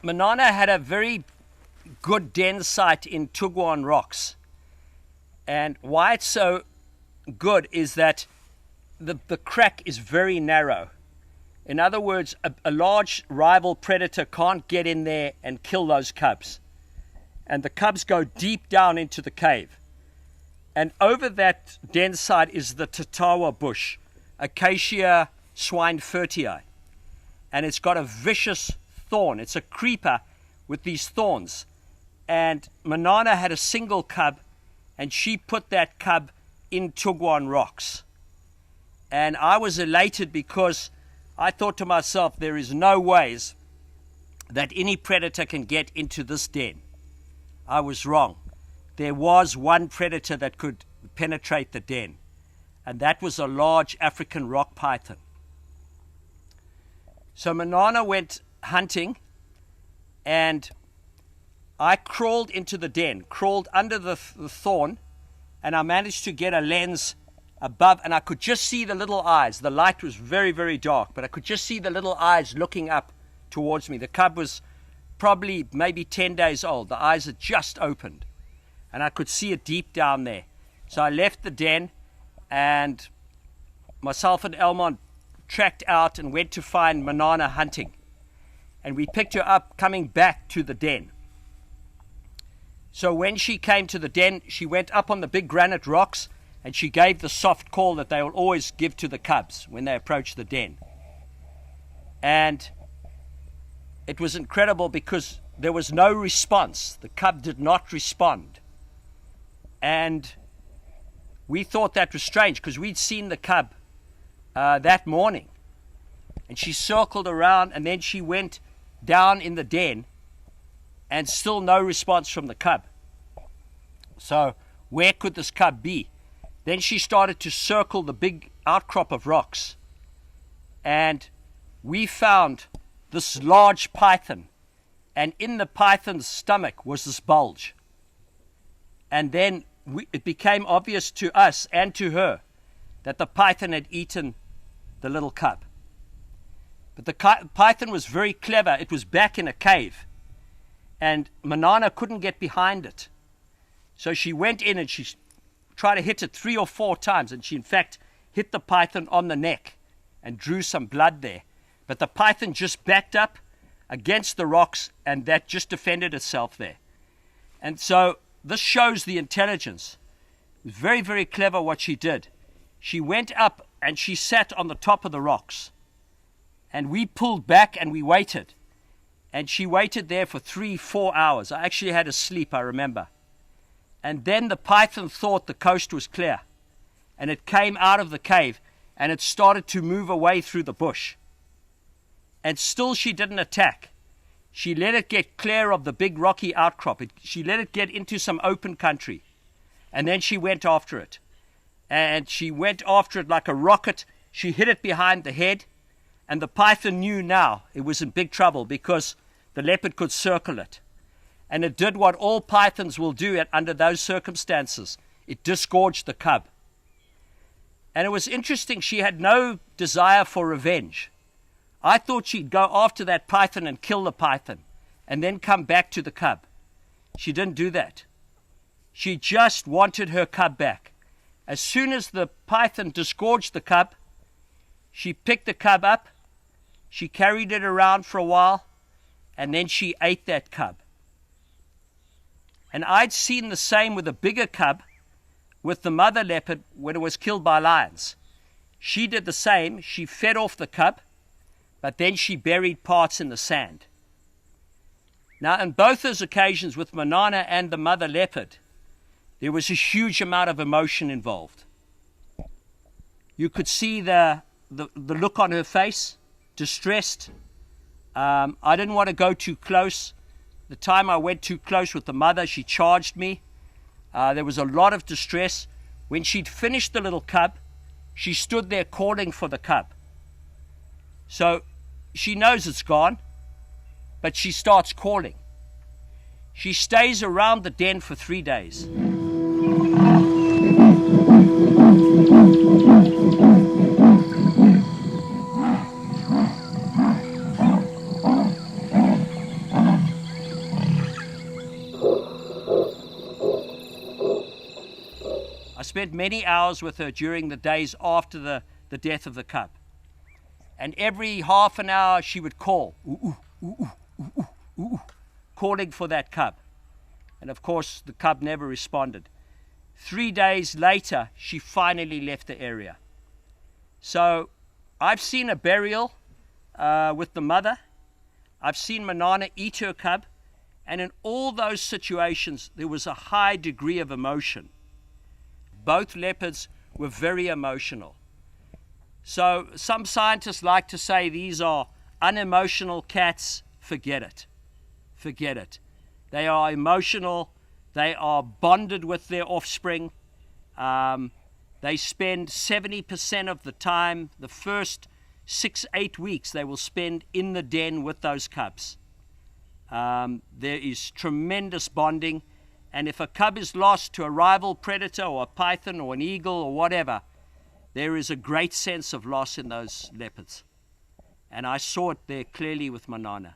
Manana had a very good den site in Tugwan Rocks. And why it's so good is that the crack is very narrow. In other words, a large rival predator can't get in there and kill those cubs. And the cubs go deep down into the cave. And over that den site is the Tatawa bush, Acacia swinefurtii. And it's got a vicious thorn. It's a creeper with these thorns. And Manana had a single cub, and she put that cub in Tugwan Rocks. And I was elated because I thought to myself, there is no ways that any predator can get into this den. I was wrong. There was one predator that could penetrate the den, and that was a large African rock python. So Manana went hunting, and I crawled into the den, crawled under the thorn, and I managed to get a lens above, and I could just see the little eyes. The light was very, very dark, but I could just see the little eyes looking up towards me. The cub was probably maybe 10 days old. The eyes had just opened, and I could see it deep down there. So I left the den, and myself and Elmont tracked out and went to find Manana hunting. And we picked her up coming back to the den. So when she came to the den, she went up on the big granite rocks, and she gave the soft call that they will always give to the cubs when they approach the den. And it was incredible because there was no response. The cub did not respond. And we thought that was strange because we'd seen the cub that morning. And she circled around, and then she went down in the den, and still no response from the cub. So where could this cub be? Then she started to circle the big outcrop of rocks, and we found this large python, and in the python's stomach was this bulge. And then it became obvious to us and to her that the python had eaten the little cub. But the python was very clever. It was back in a cave, and Manana couldn't get behind it. So she went in and she tried to hit it 3 or 4 times, and she in fact hit the python on the neck and drew some blood there. But the python just backed up against the rocks, and that just defended itself there. And so this shows the intelligence. It was very, very clever what she did. She went up and she sat on the top of the rocks, and we pulled back and we waited. And she waited there for 3-4 hours. I actually had to sleep, I remember. And then the python thought the coast was clear, and it came out of the cave, and it started to move away through the bush. And still she didn't attack. She let it get clear of the big rocky outcrop. She let it get into some open country, and then she went after it. And she went after it like a rocket. She hit it behind the head, and the python knew now it was in big trouble because the leopard could circle it. And it did what all pythons will do under those circumstances. It disgorged the cub. And it was interesting, she had no desire for revenge. I thought she'd go after that python and kill the python and then come back to the cub. She didn't do that. She just wanted her cub back. As soon as the python disgorged the cub, she picked the cub up, she carried it around for a while, and then she ate that cub. And I'd seen the same with a bigger cub with the mother leopard when it was killed by lions. She did the same. She fed off the cub, but then she buried parts in the sand. Now, on both those occasions with Manana and the mother leopard, there was a huge amount of emotion involved. You could see the look on her face, distressed. I didn't want to go too close. The time I went too close with the mother, she charged me. There was a lot of distress. When she'd finished the little cub, she stood there calling for the cub. So she knows it's gone, but she starts calling. She stays around the den for 3 days. spent many hours with her during the days after the death of the cub. And every half an hour she would call, ooh, ooh, ooh, ooh, ooh, ooh, calling for that cub. And of course, the cub never responded. 3 days later, she finally left the area. So I've seen a burial with the mother. I've seen Manana eat her cub. And in all those situations, there was a high degree of emotion. Both leopards were very emotional. So some scientists like to say these are unemotional cats. Forget it. Forget it. They are emotional. They are bonded with their offspring. They spend 70% of the time, the first 6-8 weeks, they will spend in the den with those cubs. There is tremendous bonding. And if a cub is lost to a rival predator or a python or an eagle or whatever, there is a great sense of loss in those leopards. And I saw it there clearly with Manana.